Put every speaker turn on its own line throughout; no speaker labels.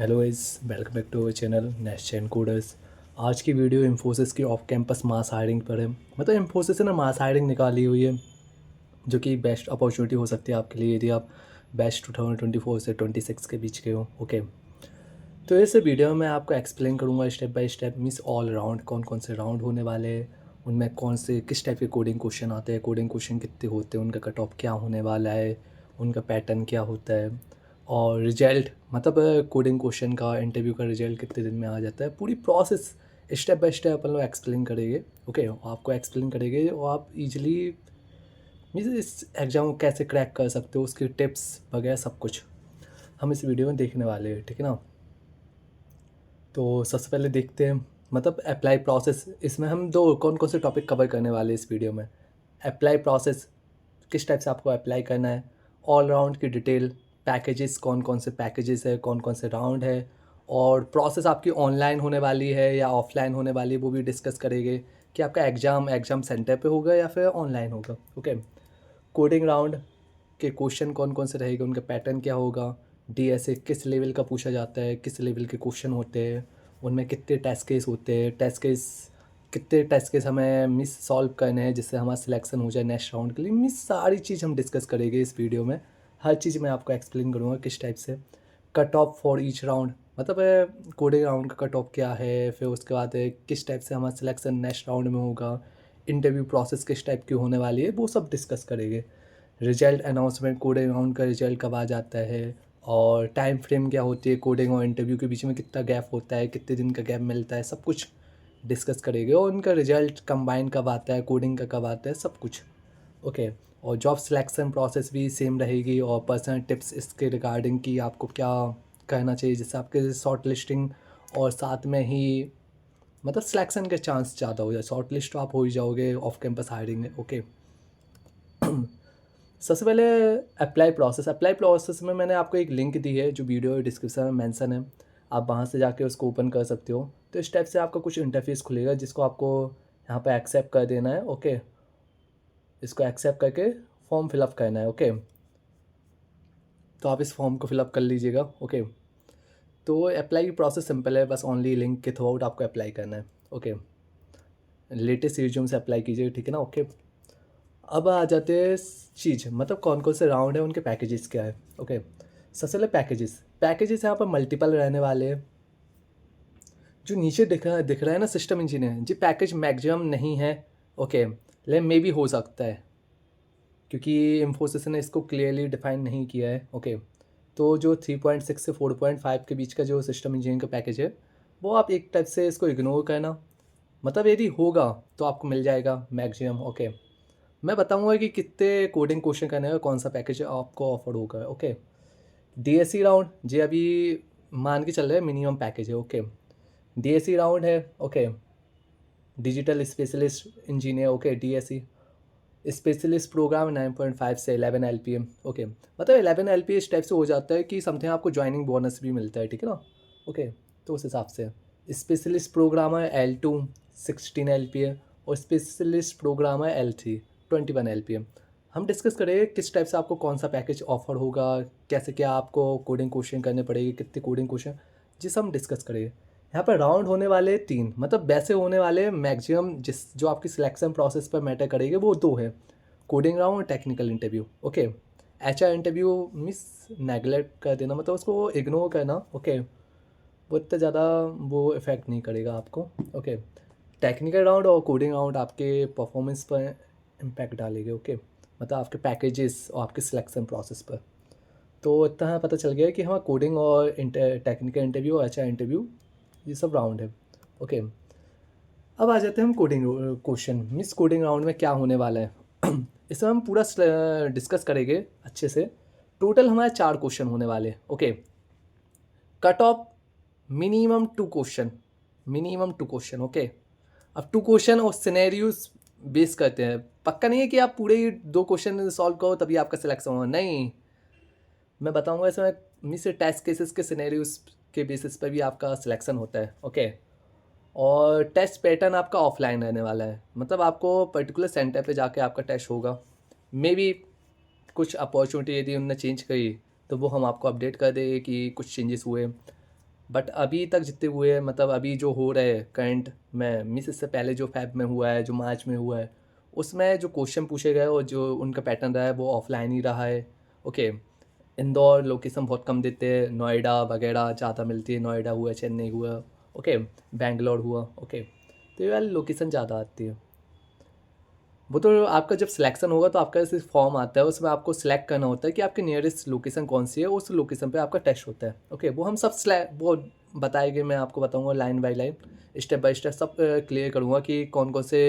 Hello guys, welcome back to our channel next gen coders. आज की video Infosys की off campus mass hiring पर है। मतलब इन्फोसिस ने मास हायरिंग निकाली हुई है, जो कि बेस्ट अपॉर्चुनिटी हो सकती है आपके लिए यदि आप बेस्ट 2024 से 26 के बीच के हो। ओके, तो इस वीडियो में मैं आपको एक्सप्लेन करूँगा step by step, means all round कौन कौन से राउंड होने वाले हैं, उनमें कौन से किस टाइप के कोडिंग क्वेश्चन आते हैं, कोडिंग क्वेश्चन कितने होते हैं, उनका कट ऑफ क्या होने वाला है, उनका पैटर्न क्या होता है, और रिजल्ट मतलब कोडिंग क्वेश्चन का इंटरव्यू का रिजल्ट कितने दिन में आ जाता है। पूरी प्रोसेस स्टेप बाय स्टेप अपन लोग एक्सप्लेन करेंगे। ओके, आपको एक्सप्लेन करेंगे और आप इजीली मीन्स इस एग्ज़ाम को कैसे क्रैक कर सकते हो, उसके टिप्स वगैरह सब कुछ हम इस वीडियो में देखने वाले हैं, ठीक है ना। तो सबसे पहले देखते हैं मतलब अप्लाई प्रोसेस। इसमें हम दो कौन कौन से टॉपिक कवर करने वाले हैं इस वीडियो में। अप्लाई प्रोसेस, किस टाइप से आपको अप्लाई करना है, ऑल राउंड की डिटेल, पैकेजेस कौन कौन से पैकेजेस है, कौन कौन से राउंड है, और प्रोसेस आपकी ऑनलाइन होने वाली है या ऑफलाइन होने वाली है वो भी डिस्कस करेंगे कि आपका एग्ज़ाम सेंटर पे होगा या फिर ऑनलाइन होगा। ओके, कोडिंग राउंड के क्वेश्चन कौन कौन से रहेंगे, उनका पैटर्न क्या होगा, डीएसए किस लेवल का पूछा जाता है, किस लेवल के क्वेश्चन होते हैं, उनमें कितने टेस्ट केस होते हैं, कितने टेस्ट केस हमें मिस सॉल्व करने हैं जिससे हमारा सिलेक्शन हो जाए नेक्स्ट राउंड के लिए। मिस सारी चीज़ हम डिस्कस करेंगे इस वीडियो में। हर चीज़ मैं आपको एक्सप्लेन करूँगा किस टाइप से। Cut off for each round, मतलब कोडिंग राउंड का कट ऑफ क्या है, फिर उसके बाद किस टाइप से हमारा सिलेक्शन नेक्स्ट राउंड में होगा, इंटरव्यू प्रोसेस किस टाइप की होने वाली है, वो सब डिस्कस करेंगे। रिजल्ट अनाउंसमेंट, कोडिंग राउंड का रिजल्ट कब आ जाता है, और टाइम फ्रेम क्या होती है, कोडिंग और इंटरव्यू के बीच में कितना गैप होता है, कितने दिन का गैप मिलता है, सब कुछ डिस्कस करेंगे। और उनका रिजल्ट कंबाइन कब आता है, कोडिंग का कब आता है, सब कुछ। ओके, और जॉब सिलेक्शन प्रोसेस भी सेम रहेगी, और पर्सनल टिप्स इसके रिगार्डिंग कि आपको क्या करना चाहिए जिससे आपके शॉर्ट लिस्टिंग और साथ में ही मतलब सिलेक्शन के चांस ज़्यादा हो जाए। शॉर्ट लिस्ट तो आप हो ही जाओगे ऑफ कैंपस हायरिंग में। ओके, सबसे पहले अप्लाई प्रोसेस में मैंने आपको एक लिंक दी है जो वीडियो डिस्क्रिप्शन में मेंशन है। आप वहाँ से जाके उसको ओपन कर सकते हो। तो इस टाइप से आपका कुछ इंटरफेस खुलेगा जिसको आपको यहाँ पे एक्सेप्ट कर देना है। ओके, इसको एक्सेप्ट करके फॉर्म फिलअप करना है। ओके, तो आप इस फॉर्म को फिलअप कर लीजिएगा। ओके, तो अप्लाई की प्रोसेस सिंपल है, बस ओनली लिंक के थ्रू आउट आपको अप्लाई करना है। ओके, लेटेस्ट रिज्यूम से अप्लाई कीजिएगा, ठीक है ना। ओके, अब आ जाते हैं चीज़ मतलब कौन कौन से राउंड है, उनके पैकेजेस क्या है। ओके, सबसे पहले पैकेजेस यहाँ पर मल्टीपल रहने वाले हैं। जो नीचे दिख रहा है ना सिस्टम इंजीनियर, जी पैकेज मैक्सिमम नहीं है। ओके, लेकिन मे भी हो सकता है क्योंकि इन्फोसिस ने इसको क्लियरली डिफाइन नहीं किया है। ओके, तो जो 3.6 से 4.5 के बीच का जो सिस्टम इंजीनियरिंग का पैकेज है वो आप एक टाइप से इसको इग्नोर करना। मतलब यदि होगा तो आपको मिल जाएगा मैक्सिमम। ओके, मैं बताऊंगा कि कितने कोडिंग क्वेश्चन करने का कौन सा पैकेज आपको ऑफर होगा। ओके, डीएससी राउंड जी अभी मान के चल रहे हैं मिनिमम पैकेज है। ओके, डीएससी राउंड है। Okay, digital specialist engineer. Okay, DSC specialist programme 9.5 से 11 LPM। ओके, मतलब 11 LPA इस टाइप से हो जाता है कि समथिंग आपको ज्वाइनिंग बोनस भी मिलता है, ठीक है ना। ओके, तो उस हिसाब से स्पेशलिस्ट प्रोग्रामर L2 16 LPA और स्पेशलिस्ट प्रोग्रामर L3 21 LPA। हम डिस्कस करेंगे किस टाइप से आपको कौन सा पैकेज ऑफर होगा, कैसे क्या आपको कोडिंग क्वेश्चन करने पड़ेगी, कितने कोडिंग क्वेश्चन, जिस हम डिस्कस करेंगे। यहाँ पर राउंड होने वाले 3, मतलब वैसे होने वाले मैक्सिमम जिस जो आपकी सिलेक्शन प्रोसेस पर मैटर करेंगे वो 2 है, coding round, technical interview. Okay, HR interview miss neglect कर देना, मतलब उसको इग्नोर करना। ओके, वो इतना ज़्यादा वो इफ़ेक्ट नहीं करेगा आपको। ओके, टेक्निकल राउंड और कोडिंग राउंड आपके परफॉर्मेंस पर इम्पैक्ट डालेंगे। ओके, मतलब आपके पैकेजेस और आपके सिलेक्शन प्रोसेस पर। तो इतना पता चल गया कि हाँ, कोडिंग और टेक्निकल इंटरव्यू और HR इंटरव्यू ये सब राउंड है। ओके, अब आ जाते हैं हम coding question, miss coding round में क्या होने वाला है। इसमें हम पूरा डिस्कस करेंगे अच्छे से। टोटल हमारे 4 क्वेश्चन होने वाले हैं। Okay, cut off minimum 2 question. Okay, अब 2 क्वेश्चन और सिनेरियोज बेस करते हैं। पक्का नहीं है कि आप पूरे ही 2 क्वेश्चन सॉल्व करो तभी आपका सिलेक्शन होगा, नहीं। मैं बताऊंगा इसमें मिस टेस्ट केसेस के सिनेरियोज के बेसिस पर भी आपका सिलेक्शन होता है। ओके, और टेस्ट पैटर्न आपका ऑफलाइन रहने वाला है, मतलब आपको पर्टिकुलर सेंटर पे जाके आपका टेस्ट होगा। मे बी कुछ अपॉर्चुनिटी यदि उनने चेंज करी तो वो हम आपको अपडेट कर देंगे कि कुछ चेंजेस हुए। बट अभी तक जितने हुए हैं, मतलब अभी जो हो रहे हैं करंट में, मीन्स इससे पहले जो फ़ेब में हुआ है, जो मार्च में हुआ है, उसमें जो क्वेश्चन पूछे गए और जो उनका पैटर्न रहा है वो ऑफलाइन ही रहा है। ओके, इंदौर लोकेशन बहुत कम देते हैं, नोएडा वगैरह ज़्यादा मिलती है, नोएडा हुआ, चेन्नई हुआ, ओके, बेंगलोर हुआ, ओके, तो ये वाली लोकेशन ज़्यादा आती है। वो तो आपका जब सिलेक्शन होगा तो आपका सिर्फ फॉर्म आता है, उसमें आपको सिलेक्ट करना होता है कि आपकी नियरेस्ट लोकेशन कौन सी है, उस लोकेशन पे आपका टेस्ट होता है। ओके, वो हम सब वो बताएंगे, मैं आपको बताऊंगा line by line, step by step सब क्लियर करूँगा कि कौन कौन से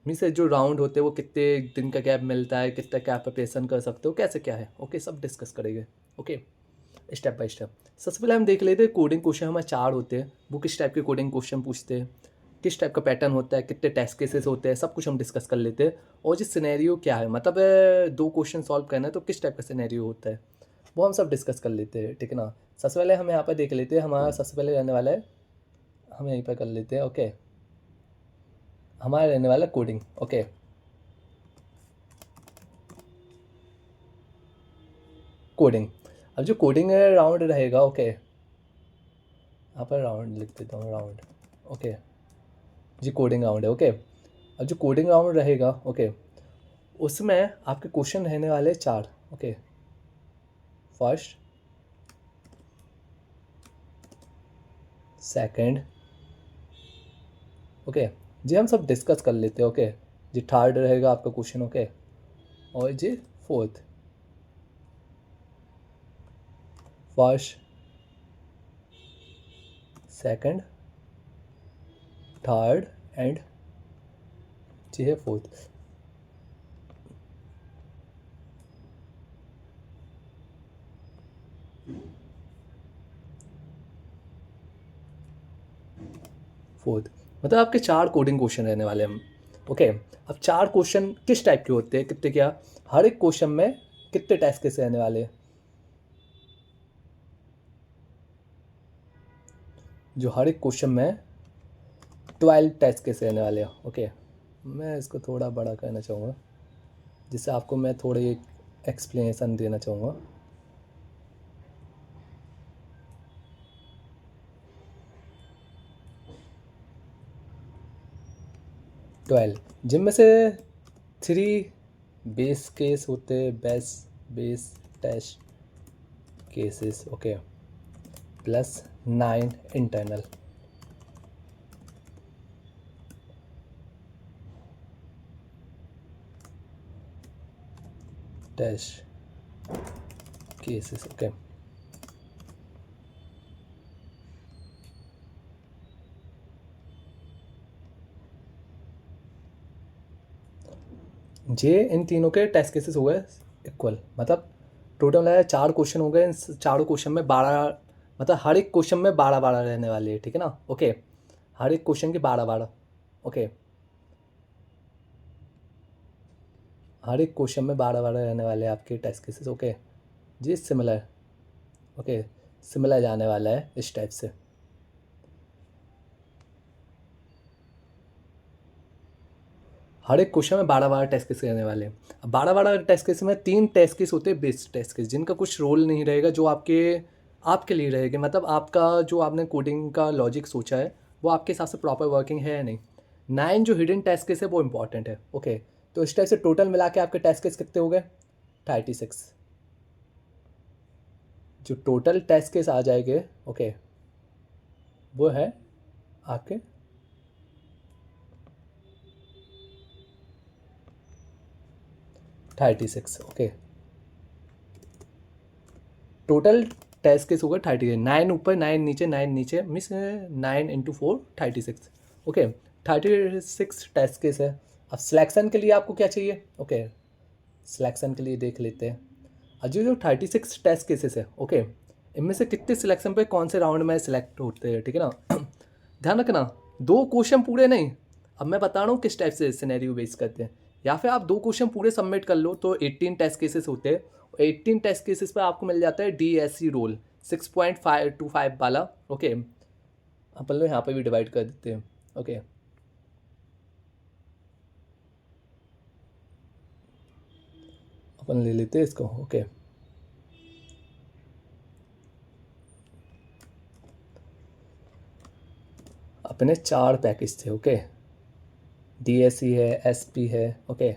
मीन्स जो राउंड होते हैं वो कितने दिन का गैप मिलता है, कितना क्या प्रिपरेशन कर सकते हो, कैसे क्या है। ओके, सब डिस्कस करेंगे। Okay, step by step. सबसे पहले हम देख लेते हैं कोडिंग क्वेश्चन हमारे 4 होते हैं, वो किस टाइप के कोडिंग क्वेश्चन पूछते हैं, किस टाइप का पैटर्न होता है, कितने टेस्ट केसेस होते हैं, सब कुछ हम डिस्कस कर लेते हैं। और जो सिनेरियो क्या है, मतलब 2 क्वेश्चन सॉल्व करना है तो किस टाइप का सिनेरियो होता है, वो हम सब डिस्कस कर लेते हैं, ठीक है ना। सबसे पहले हम यहाँ पर देख लेते हैं, हमारा सबसे पहले रहने वाला है, हम यहीं पर कर लेते हैं। ओके, हमारा रहने वाला कोडिंग। Okay, coding. अब जो कोडिंग राउंड रहेगा, ओके, यहाँ पर राउंड लिख देता हूँ, राउंड। ओके, जी कोडिंग राउंड है। ओके, अब जो कोडिंग राउंड रहेगा, ओके, उसमें आपके क्वेश्चन रहने वाले 4। ओके, फर्स्ट, सेकंड, ओके, जी हम सब डिस्कस कर लेते हैं। ओके, जी थर्ड रहेगा आपका क्वेश्चन। ओके, और G fourth, first, second, third and G है फोर्थ। फोर्थ, मतलब आपके 4 कोडिंग क्वेश्चन रहने वाले हैं। ओके, अब 4 क्वेश्चन किस टाइप के होते हैं, कितने क्या, हर एक क्वेश्चन में कितने टेस्ट केस रहने वाले हैं, जो हर एक क्वेश्चन में 12 टेस्ट केस रहने वाले हैं। ओके, मैं इसको थोड़ा बड़ा करना चाहूँगा, जिससे आपको मैं थोड़ी एक्सप्लेनेशन देना चाहूँगा। 12, जिनमें से 3 बेस केस होते हैं, base test cases. Okay, plus 9 internal test cases. Okay, जे इन तीनों के टेस्ट केसेस हो गए इक्वल, मतलब टोटल है 4 क्वेश्चन हो गए, इन चारों क्वेश्चन में 12, मतलब हर एक क्वेश्चन में 12 रहने वाले हैं, ठीक है ना। ओके, हर एक क्वेश्चन के 12। ओके, हर एक क्वेश्चन में 12 रहने वाले हैं आपके टेस्ट केसेस। ओके, जी सिमिलर। ओके, सिमिलर जाने वाला है इस टाइप से। हर एक क्वेश्चन में 12 टेस्ट केस रहने वाले हैं। अब 12 टेस्ट केस में 3 टेस्ट केस होते हैं बेस टेस्ट केस, जिनका कुछ रोल नहीं रहेगा, जो आपके आपके लिए रहेगा, मतलब आपका जो आपने कोडिंग का लॉजिक सोचा है वो आपके हिसाब से प्रॉपर वर्किंग है या नहीं। 9 जो हिडन टेस्ट केस है वो इंपॉर्टेंट है। ओके, तो इस टाइप से टोटल मिला के आपके टेस्ट केस कितने हो गए, 36। जो टोटल टेस्ट केस आ जाएंगे, ओके, वो है आपके 36। ओके, टोटल टेस्ट केस होगा 30, 9 ऊपर 9 नीचे, 9 नीचे, मिस 9 इंटू 4 36। ओके, 36 टेस्ट केस है। अब सिलेक्शन के लिए आपको क्या चाहिए। ओके, सिलेक्शन के लिए देख लेते हैं। अब जो 36 टेस्ट केसेस है, ओके, इनमें से कितने सिलेक्शन पे कौन से राउंड में सिलेक्ट होते हैं, ठीक है ना। ध्यान रखना, 2 क्वेश्चन पूरे नहीं, अब मैं बता रहा हूँ किस टाइप से सिनेरियो बेस करते हैं। या फिर आप 2 क्वेश्चन पूरे सबमिट कर लो तो 18 टेस्ट केसेस होते हैं। 18 टेस्ट केसेस पे आपको मिल जाता है DSC रोल 6.525 वाला। ओके, अपन लोग यहाँ पे भी डिवाइड कर देते हैं। ओके, अपन ले लेते हैं इसको। ओके, अपने 4 पैकेज थे, ओके। DSE है, SP है, ओके,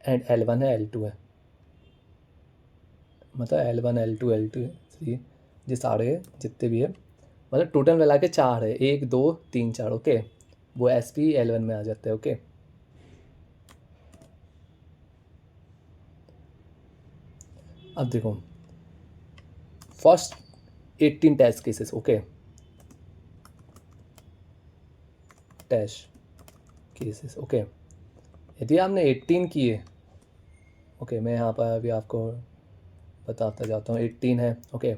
एंड L1 है, L2 है, मतलब L1 L2 L2 3, ये सारे जितने भी है मतलब टोटल मिला के 4 है, 1 2 3 4, ओके। वो SP L1 में आ जाते हैं, ओके। अब देखो first 18 test cases, okay, test cases, okay. यदि आपने 18 किए, ओके, मैं यहाँ पर अभी आपको बताता जाता हूँ, 18 है, ओके।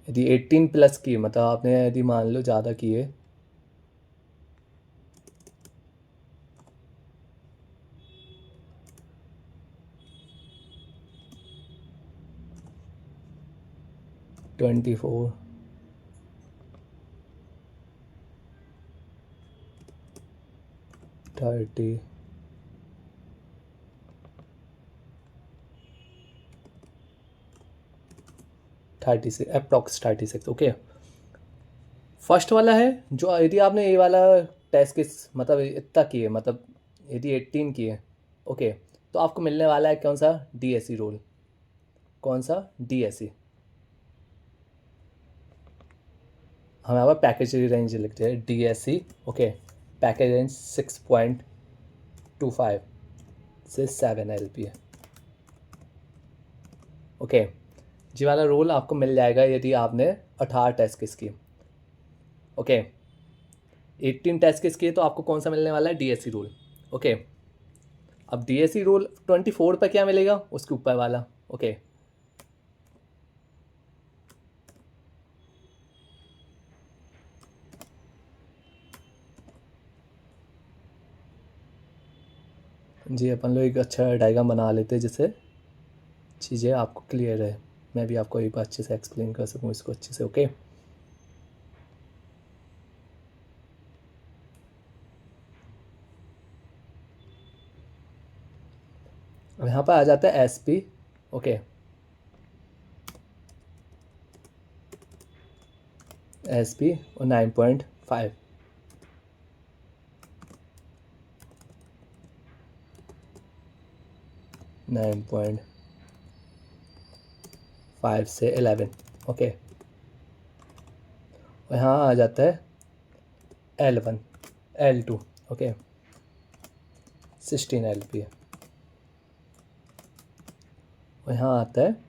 यदि 18 प्लस किए, मतलब आपने यदि मान लो ज़्यादा किए, ट्वेंटी 30 36, अप्रॉक्स 36, ओके। फर्स्ट वाला है जो यदि आपने ये वाला टेस्ट केस मतलब इतना किए, मतलब यदि 18 किए, ओके, तो आपको मिलने वाला है कौन सा? DSE role. कौन सा? DSE। हम यहाँ पर पैकेज रेंज लिखते हैं DSE, ओके। पैकेज रेंज 6.25 से 7 LPA, ओके। जी वाला रोल आपको मिल जाएगा यदि आपने 18 टेस्ट केस किए, ओके। 18 टेस्ट केस किए तो आपको कौन सा मिलने वाला है? DSE role, okay. अब DSE रोल 24 पर क्या मिलेगा? उसके ऊपर वाला, ओके। जी अपन लोग एक अच्छा डायग्राम बना लेते हैं जिससे चीज़ें आपको क्लियर है, मैं भी आपको एक बार अच्छे से एक्सप्लेन कर सकूँ इसको अच्छे से, ओके। अब यहाँ पर आ जाता है SP, ओके। SP और 9.5, नाइन पॉइंट 5 से 11, ओके। और यहाँ आ जाता है L1 L2, ओके, 16 LPA। और यहाँ आता है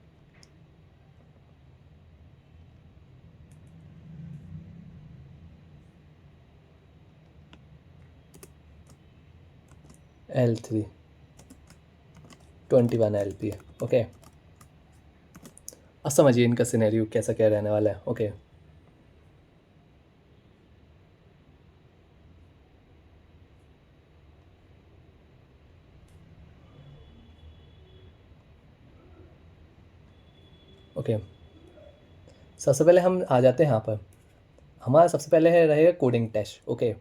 L3 21 LPA, ओके। अब समझिए इनका सिनेरियो कैसा क्या रहने वाला है, ओके। ओके, सबसे पहले हम आ जाते हैं यहाँ पर। हमारा सबसे पहले है रहेगा coding test, okay.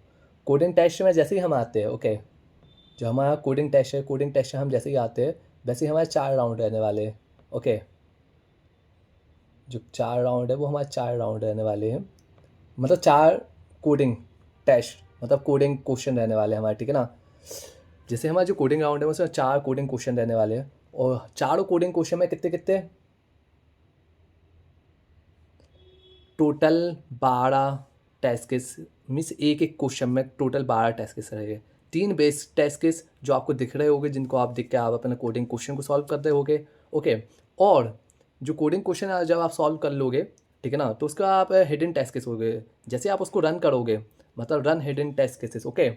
Coding test में जैसे ही हम आते हैं, ओके, जो हमारा कोडिंग टेस्ट है, कोडिंग टेस्ट में हम जैसे ही आते हैं वैसे ही हमारे 4 राउंड रहने वाले हैं, ओके। जो 4 राउंड है वो हमारे 4 राउंड रहने वाले हैं, मतलब 4 कोडिंग टेस्ट, मतलब कोडिंग क्वेश्चन रहने वाले हैं हमारे, ठीक है ना। जैसे हमारा जो कोडिंग राउंड है उसमें 4 कोडिंग क्वेश्चन रहने वाले हैं, और चारों कोडिंग क्वेश्चन में कितने कितने टोटल 12 टेस्ट केस, मीन्स एक एक क्वेश्चन में टोटल 12 टेस्ट केस रहेंगे। 3 बेस टेस्ट केस जो आपको दिख रहे होंगे, जिनको आप दिख के आप अपने कोडिंग क्वेश्चन को सॉल्व कर रहे होगे, ओके। और जो कोडिंग क्वेश्चन जब आप सॉल्व कर लोगे, ठीक है ना, तो उसका आप हिडन टेस्ट केस हो गए, जैसे आप उसको रन करोगे, मतलब run hidden test cases, okay,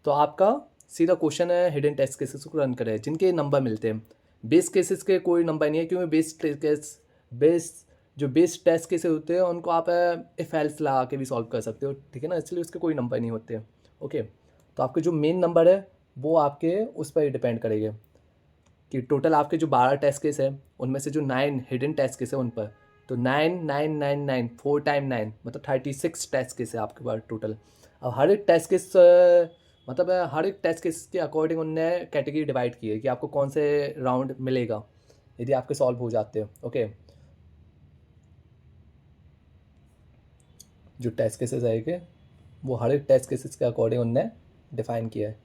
तो आपका सीधा क्वेश्चन है हिडन टेस्ट केसेस को रन करें, जिनके नंबर मिलते हैं। बेस केसेस के कोई नंबर नहीं है, क्योंकि बेस जो बेस टेस्ट केसेस होते हैं उनको आप इफ एल्स लगा के भी सॉल्व कर सकते हो, ठीक है ना, इसलिए उसके कोई नंबर नहीं होते, ओके। तो आपके जो मेन नंबर है वो आपके उस पर डिपेंड करेंगे कि टोटल आपके जो 12 टेस्ट केस है उनमें से जो 9 हिडन टेस्ट केस है उन पर, तो 9 9 9 9 4 टाइम 9 मतलब 36 टेस्ट केस है आपके पास टोटल। अब हर एक टेस्ट केस मतलब हर एक टेस्ट केस के अकॉर्डिंग उनने कैटेगरी डिवाइड की है कि आपको कौन से राउंड मिलेगा यदि आपके सॉल्व हो जाते हो। ओके, जो टेस्ट केसेस आएंगे वो हर एक टेस्ट केसेस के अकॉर्डिंग उनने डिफाइन किया है।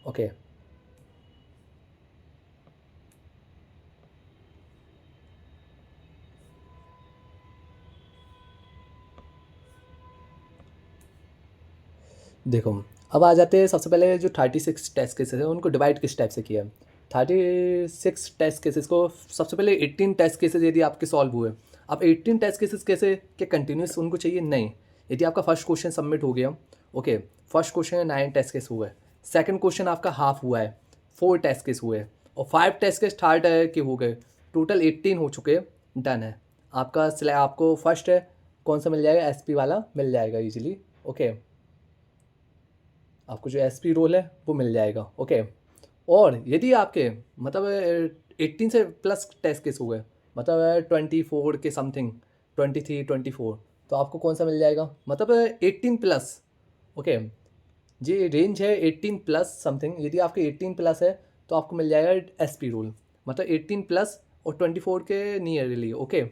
ओके, देखो अब आ जाते हैं सबसे पहले जो 36 टेस्ट केसेस है उनको डिवाइड किस टाइप से किया है। 36 टेस्ट केसेस को सबसे पहले 18 टेस्ट केसेस यदि आपके सॉल्व हुए, अब 18 टेस्ट केसेस कैसे के कंटिन्यूस उनको चाहिए नहीं। यदि आपका फर्स्ट क्वेश्चन सबमिट हो गया, ओके, फर्स्ट क्वेश्चन में 9 टेस्ट केस हुए, सेकंड क्वेश्चन आपका हाफ हुआ है, 4 टेस्ट केस हुए और 5 टेस्ट केस थर्ड के हो गए, टोटल 18 हो चुके, डन है आपका। आपको फर्स्ट कौन सा मिल जाएगा, एसपी वाला मिल जाएगा इजीली। ओके, आपको जो एसपी रोल है वो मिल जाएगा। ओके, और यदि आपके मतलब 18 से प्लस टेस्ट केस हुए, मतलब 24 के समथिंग, 23 24, तो आपको कौन सा मिल जाएगा, मतलब 18 प्लस। ओके, जी रेंज है 18 प्लस समथिंग, यदि आपके 18 प्लस है तो आपको मिल जाएगा एसपी रोल, मतलब 18 प्लस और 24 के नियरली। ओके,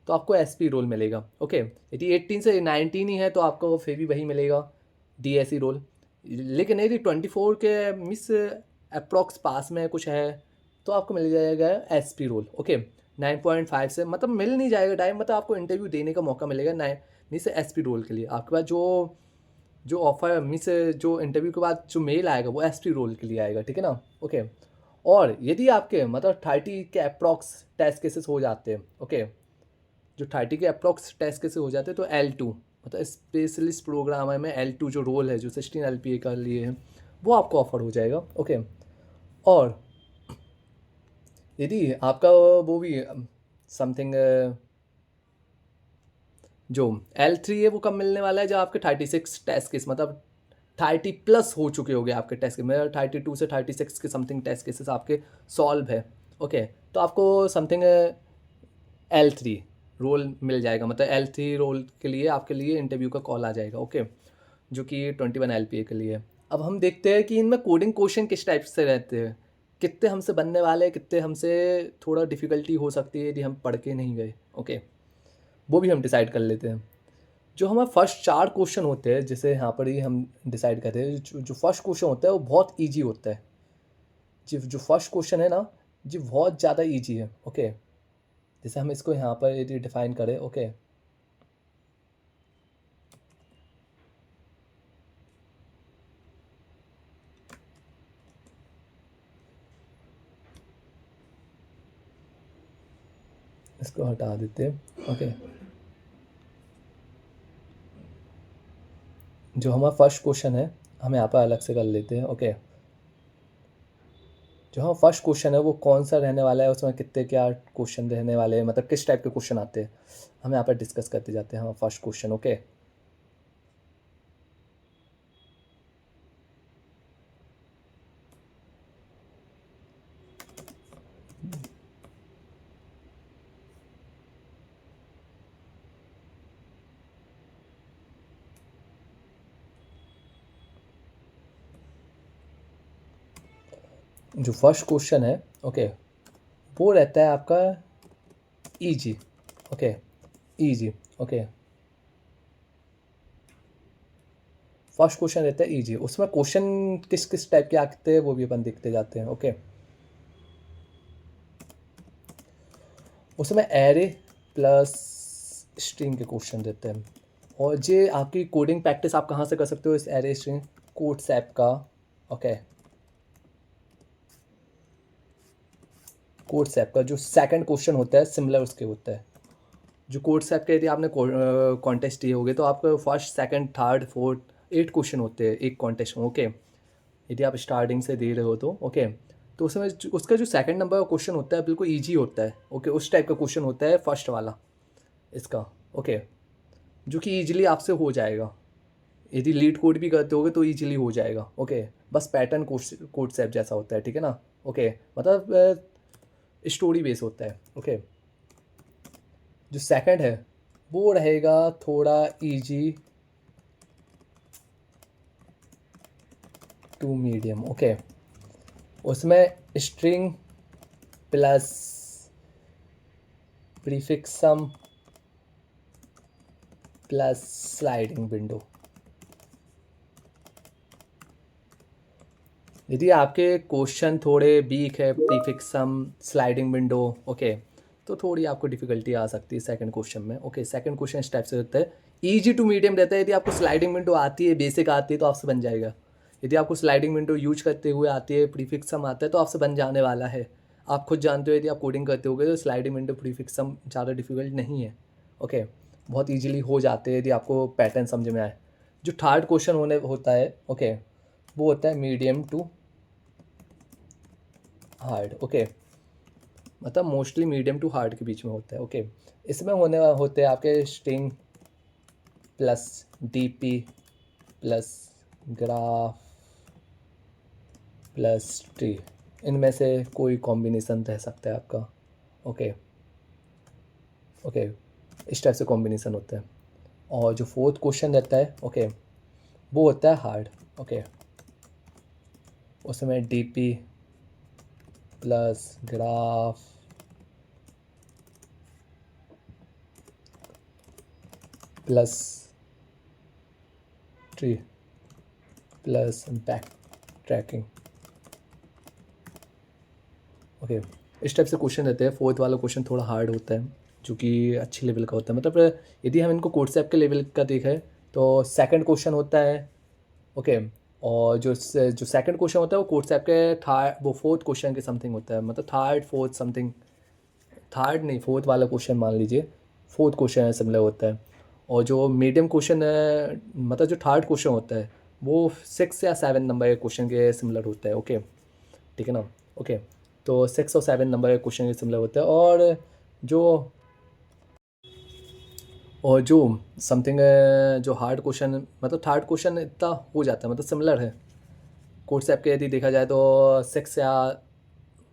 तो आपको एसपी रोल मिलेगा। ओके, यदि 18 से 19 ही है तो आपको फिर भी वही मिलेगा, डीएसई रोल। लेकिन यदि 24 के मिस अप्रॉक्स पास में कुछ है तो आपको मिल जाएगा एसपी रोल। ओके, 9.5 से मतलब मिल नहीं जाएगा टाइम, मतलब आपको इंटरव्यू देने का मौका मिलेगा 9 मिस एसपी रोल के लिए। आपके पास जो जो ऑफर मिस जो इंटरव्यू के बाद जो मेल आएगा वो एसपी रोल के लिए आएगा, ठीक है ना। ओके, और यदि आपके मतलब 30 के अप्रॉक्स टेस्ट केसेस हो जाते हैं, ओके, जो 30 के अप्रॉक्स टेस्ट केसेस हो जाते हैं तो L2 मतलब स्पेशलिस्ट प्रोग्राम है में L2 जो रोल है जो 16 LPA का लिए है वो आपको ऑफर हो जाएगा। ओके, और यदि आपका वो भी समथिंग जो L3 है वो कब मिलने वाला है, जब आपके 36 टेस्ट केस मतलब 30 प्लस हो चुके होंगे आपके टेस्ट केस, मेरा 32 से 36 के समथिंग टेस्ट केसेस आपके सॉल्व है। ओके, तो आपको समथिंग L3 रोल मिल जाएगा, मतलब L3 रोल के लिए आपके लिए इंटरव्यू का कॉल आ जाएगा। ओके, जो कि 21 LPA के लिए। अब हम देखते हैं कि इनमें कोडिंग क्वेश्चन किस टाइप से रहते हैं, कितने हमसे बनने वाले हैं, कितने हमसे थोड़ा डिफ़िकल्टी हो सकती है यदि हम पढ़ के नहीं गए। ओके, वो भी हम डिसाइड कर लेते हैं। जो हमारे फर्स्ट 4 क्वेश्चन होते हैं जैसे यहाँ पर ही हम डिसाइड करते हैं, जो फर्स्ट क्वेश्चन होता है वो बहुत ईजी होता है। जी, जो फर्स्ट क्वेश्चन है ना जी बहुत ज़्यादा ईजी है। ओके, जैसे हम इसको यहाँ पर यदि डिफाइन करें, ओके, इसको हटा देते हैं। ओके, जो हमारा फर्स्ट क्वेश्चन है हम यहाँ पर अलग से कर लेते हैं। ओके, जो हमारा फर्स्ट क्वेश्चन है वो कौन सा रहने वाला है, उसमें कितने क्या क्वेश्चन रहने वाले हैं, मतलब किस टाइप के क्वेश्चन आते हैं, हम यहाँ पर डिस्कस करते जाते हैं हमारा फर्स्ट क्वेश्चन। ओके, जो फर्स्ट क्वेश्चन है, ओके, वो रहता है आपका easy. Okay, easy. Okay, first question रहता है ईजी, उसमें क्वेश्चन किस किस टाइप के आते हैं वो भी अपन देखते जाते हैं। ओके, उसमें एरे प्लस स्ट्रिंग के क्वेश्चन देते हैं, और ये आपकी कोडिंग प्रैक्टिस आप कहाँ से कर सकते हो, इस एरे स्ट्रिंग कोड्स ऐप का। ओके, कोड्स ऐप का जो सेकंड क्वेश्चन होता है सिमिलर उसके होता है। जो कोड्स ऐप के यदि आपने कॉन्टेस्ट दिए होगे तो आपका first second third fourth 8 question होते हैं एक कॉन्टेस्ट में। ओके, यदि आप स्टार्टिंग से दे रहे हो तो ओके, तो उसमें उसका जो सेकंड नंबर का क्वेश्चन होता है बिल्कुल ईजी होता है। ओके, उस टाइप का क्वेश्चन होता है फर्स्ट वाला इसका। ओके, जो कि ईजिली आपसे हो जाएगा, यदि लीड कोड भी करते होगे तो ईजिली हो जाएगा। ओके, बस पैटर्न कोड सेप जैसा होता है, ठीक है ना। ओके, मतलब स्टोरी बेस होता है। ओके, जो सेकंड है वो रहेगा थोड़ा इजी, टू मीडियम, ओके। उसमें string plus prefix sum plus sliding window. यदि आपके क्वेश्चन थोड़े वीक है, प्रीफिक्सम स्लाइडिंग विंडो, ओके, तो थोड़ी आपको डिफिकल्टी आ सकती है सेकंड क्वेश्चन में, ओके। सेकंड क्वेश्चन इस टाइप से होता है, ईजी टू मीडियम रहता है। यदि आपको स्लाइडिंग विंडो आती है, बेसिक आती है, तो आपसे बन जाएगा। यदि आपको स्लाइडिंग विंडो यूज करते हुए आती है, प्रीफिक्सम आता है, तो आपसे बन जाने वाला है। आप खुद जानते हो, यदि आप कोडिंग करते होगे तो स्लाइडिंग विंडो प्रीफिक्सम ज़्यादा डिफिकल्ट नहीं है, ओके। बहुत ईजिली हो जाते हैं यदि आपको पैटर्न समझ में आए। जो थर्ड क्वेश्चन होता है, ओके, वो होता है मीडियम टू हार्ड, ओके। मतलब मोस्टली मीडियम टू हार्ड के बीच में होता है, ओके। इसमें होते हैं आपके string plus DP plus graph plus tree. इनमें से कोई कॉम्बिनेशन रह सकता है आपका, ओके ओके। इस टाइप से कॉम्बिनेशन होता है। और जो फोर्थ क्वेश्चन रहता है, ओके, वो होता है हार्ड, ओके। उसमें DP plus graph plus tree plus back tracking, okay. इस टाइप से क्वेश्चन रहते हैं। फोर्थ वाला क्वेश्चन थोड़ा हार्ड होता है, जो कि अच्छी लेवल का होता है। मतलब यदि हम इनको कोर्सेप के लेवल का देखें तो सेकंड क्वेश्चन होता है, ओके। और जो सेकंड क्वेश्चन होता है वो कोर्सेप के वो फोर्थ क्वेश्चन के समथिंग होता है। मतलब थर्ड फोर्थ समथिंग, थर्ड नहीं, फोर्थ वाला क्वेश्चन मान लीजिए, फोर्थ क्वेश्चन है सिमिलर होता है। और जो मीडियम क्वेश्चन है, मतलब जो थर्ड क्वेश्चन होता है, वो 6 या 7 नंबर के क्वेश्चन के सिमिलर होता है, ओके, ठीक है ना, ओके। तो 6 और 7 नंबर के क्वेश्चन के सिमिलर होता है। जो और जो समथिंग जो हार्ड क्वेश्चन, मतलब थर्ड क्वेश्चन इतना हो जाता है, मतलब सिमिलर है। कोर्स ऐप के यदि देखा जाए तो 6 या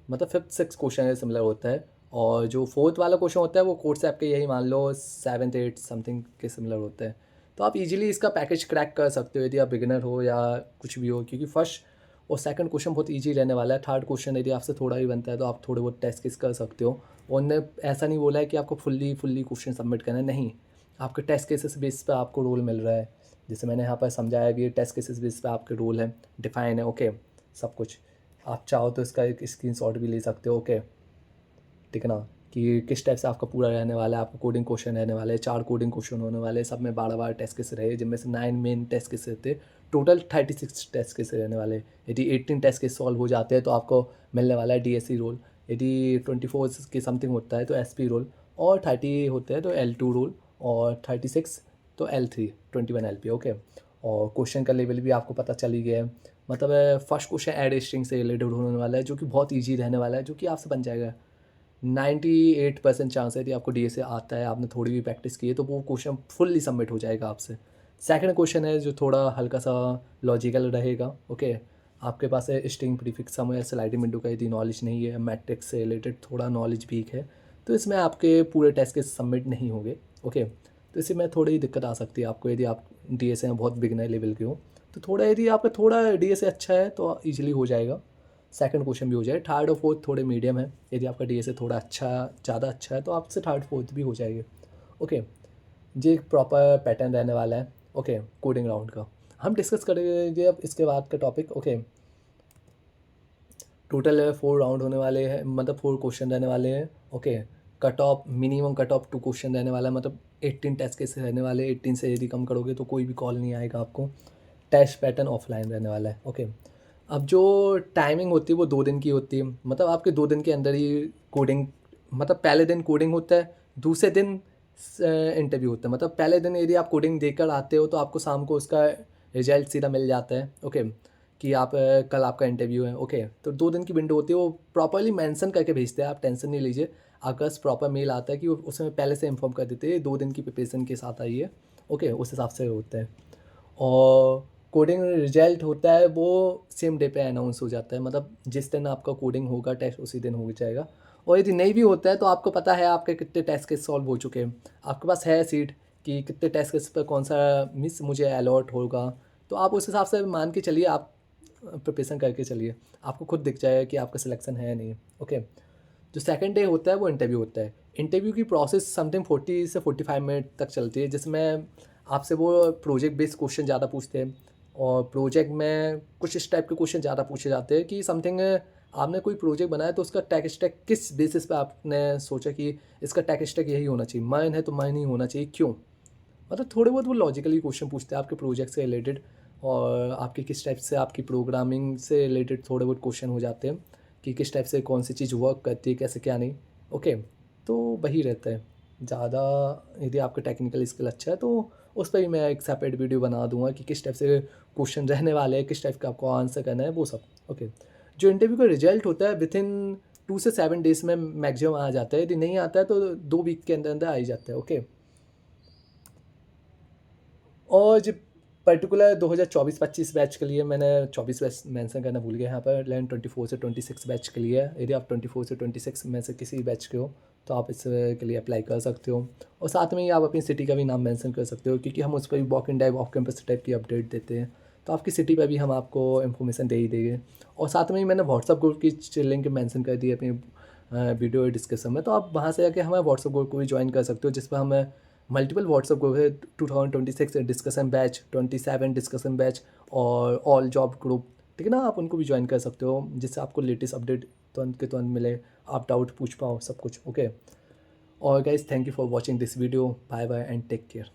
मतलब 5-6 क्वेश्चन सिमिलर होता है। और जो फोर्थ वाला क्वेश्चन होता है वो कोर्स ऐप के यही मान लो 7-8 समथिंग के सिमिलर होते हैं। तो आप इजीली इसका पैकेज क्रैक कर सकते हो यदि आप बिगिनर हो या कुछ भी हो, क्योंकि फर्स्ट और सेकंड क्वेश्चन बहुत इजी रहने वाला है। थर्ड क्वेश्चन यदि आपसे थोड़ा ही बनता है तो आप थोड़े बहुत टेस्ट किस कर सकते हो। और उन्होंने ऐसा नहीं बोला है कि आपको फुल्ली क्वेश्चन सबमिट करना है, नहीं। आपके टेस्ट केसेस बेस पे आपको रोल मिल रहा है। जैसे मैंने यहाँ पर समझाया भी, टेस्ट केसेस बेस पे आपके रोल है, डिफाइन है, ओके, सब कुछ। आप चाहो तो इसका एक स्क्रीनशॉट भी ले सकते हो, ओके, ठीक है ना, कि किस टाइप से आपका पूरा रहने वाला है। आपको कोडिंग क्वेश्चन रहने वाले हैं, 4 कोडिंग क्वेश्चन होने वाले हैं, सब में 12 टेस्ट केस रहे, जिनमें से 9 मेन टेस्ट केस रहते, टोटल 36 टेस्ट केस रहने वाले। यदि 18 टेस्ट केस सॉल्व हो जाते हैं तो आपको मिलने वाला है DSC रोल। यदि 24 के समथिंग होता है तो SP रोल, और 30 होते हैं तो L2 रोल, और 36 तो L3, 21 LP, ओके। और क्वेश्चन का लेवल भी आपको पता चल ही गया है। मतलब फर्स्ट क्वेश्चन ऐड स्ट्रिंग से रिलेटेड होने वाला है, जो कि बहुत ईजी रहने वाला है, जो कि आपसे बन जाएगा। 98% चांस है, यदि आपको DSA आता है, आपने थोड़ी भी प्रैक्टिस की है, तो वो क्वेश्चन फुल्ली सबमिट हो जाएगा आपसे। सेकंड क्वेश्चन है जो थोड़ा हल्का सा लॉजिकल रहेगा, ओके। आपके पास है स्ट्रिंग प्रीफिक्स या स्लाइडिंग विंडो का यदि नॉलेज नहीं है, मैट्रिक्स से रिलेटेड थोड़ा नॉलेज वीक है, तो इसमें आपके पूरे टेस्ट के सबमिट नहीं होंगे, ओके। तो इसमें थोड़ी दिक्कत आ सकती है आपको, यदि आप DSA में बहुत बिगनर लेवल के हो। तो थोड़ा यदि आपका थोड़ा DSA अच्छा है तो ईजिली हो जाएगा, सेकंड क्वेश्चन भी हो जाए। थर्ड और फोर्थ थोड़े मीडियम है। यदि आपका DSA थोड़ा अच्छा, ज़्यादा अच्छा है, तो आपसे थर्ड फोर्थ भी हो जाएंगे, ओके। ये एक प्रॉपर पैटर्न रहने वाला है, ओके, कोडिंग राउंड का। हम डिस्कस करेंगे अब इसके बाद का टॉपिक, ओके। टोटल 4 राउंड होने वाले हैं, मतलब 4 क्वेश्चन रहने वाले हैं, okay. Cut off, minimum cut off 2 question रहने वाला है, मतलब 18 टेस्ट केस रहने वाले। 18 से यदि कम करोगे तो कोई भी कॉल नहीं आएगा आपको। टेस्ट पैटर्न ऑफलाइन रहने वाला है, ओके। अब जो टाइमिंग होती है वो 2 दिन की होती है। मतलब आपके 2 दिन के अंदर ही कोडिंग, मतलब पहले दिन कोडिंग होता है, दूसरे दिन इंटरव्यू होता है। मतलब पहले दिन यदि आप कोडिंग देकर आते हो तो आपको शाम को उसका रिजल्ट सीधा मिल जाता है, ओके, कि आप कल आपका इंटरव्यू है, ओके। तो 2 दिन की विंडो होती है, वो प्रॉपरली मेंशन करके भेजते हैं, आप टेंशन नहीं लीजिए। आपका प्रॉपर मेल आता है कि उसमें पहले से इन्फॉर्म कर देते हैं 2 दिन की प्रिपरेशन के साथ आइए, ओके, उस हिसाब से होता है। और कोडिंग रिजल्ट होता है वो सेम डे पे अनाउंस हो जाता है, मतलब जिस दिन आपका कोडिंग होगा टेस्ट उसी दिन हो जाएगा। और यदि नहीं भी होता है तो आपको पता है आपके कितने टेस्ट केस सॉल्व हो चुके हैं, आपके पास है सीट कि कितने टेस्ट केस पर कौन सा मिस मुझे अलॉट होगा। तो आप उस हिसाब से मान के चलिए, आप प्रिपरेशन करके चलिए, आपको खुद दिख जाएगा कि आपका सिलेक्शन है या नहीं। ओके, जो सेकंड डे होता है वो इंटरव्यू होता है। इंटरव्यू की प्रोसेस समथिंग 40 से 45 मिनट तक चलती है, जिसमें आपसे वो प्रोजेक्ट बेस्ड क्वेश्चन ज़्यादा पूछते हैं, और प्रोजेक्ट में कुछ इस टाइप के क्वेश्चन ज़्यादा पूछे जाते हैं कि समथिंग आपने कोई प्रोजेक्ट बनाया तो उसका टेक स्टैक किस बेसिस पे आपने सोचा कि इसका टेक स्टैक यही होना चाहिए, माइन है तो माइन ही होना चाहिए, क्यों? मतलब थोड़े बहुत वो लॉजिकली क्वेश्चन पूछते हैं आपके प्रोजेक्ट से रिलेटेड, और आपकी किस टाइप से आपकी प्रोग्रामिंग से रिलेटेड थोड़े बहुत क्वेश्चन हो जाते हैं कि किस टाइप से कौन सी चीज़ वर्क करती है, कैसे क्या नहीं। ओके, तो वही रहता है ज़्यादा। यदि आपका टेक्निकल स्किल अच्छा है तो उस पर भी मैं एक सेपरेट वीडियो बना दूंगा कि किस टाइप से क्वेश्चन रहने वाले हैं, किस टाइप का आपको आंसर करना है, वो सब। ओके, जो इंटरव्यू का रिजल्ट होता है विद इन 2 से 7 डेज में मैक्सिमम आ जाता है, यदि नहीं आता है तो 2 वीक के अंदर अंदर आ ही जाता है। ओके, और जो पर्टिकुलर 2024-25 बैच के लिए मैंने 24 बैच मेंशन करना भूल गया यहाँ पर, लेकिन 24 से 26 बैच के लिए है। यदि आप 24 से 26 में से किसी बैच के हो तो आप इस के लिए अप्लाई कर सकते हो, और साथ में ही आप अपनी सिटी का भी नाम मेंशन कर सकते हो, क्योंकि हम उस पर भी walk in dive off campus type की अपडेट देते हैं, तो आपकी सिटी पर भी हम आपको इन्फॉर्मेशन दे ही देंगे। और साथ में ही मैंने व्हाट्सअप ग्रुप की लिंक मेंशन कर दी है अपनी वीडियो डिस्क्रिप्शन में, तो आप वहाँ से जाके हमारे व्हाट्सअप ग्रुप को भी ज्वाइन कर सकते हो, जिस पर हम मल्टीपल व्हाट्सअप ग्रुप है, 2026 डिस्कशन बैच, 27 डिस्कशन बैच, और ऑल जॉब ग्रुप, ठीक है ना, आप उनको भी ज्वाइन कर सकते हो, जिससे आपको लेटेस्ट अपडेट तुरंत के तुरंत मिले, आप डाउट पूछ पाओ सब कुछ। ओके, और guys thank you for watching this video, bye bye and take care.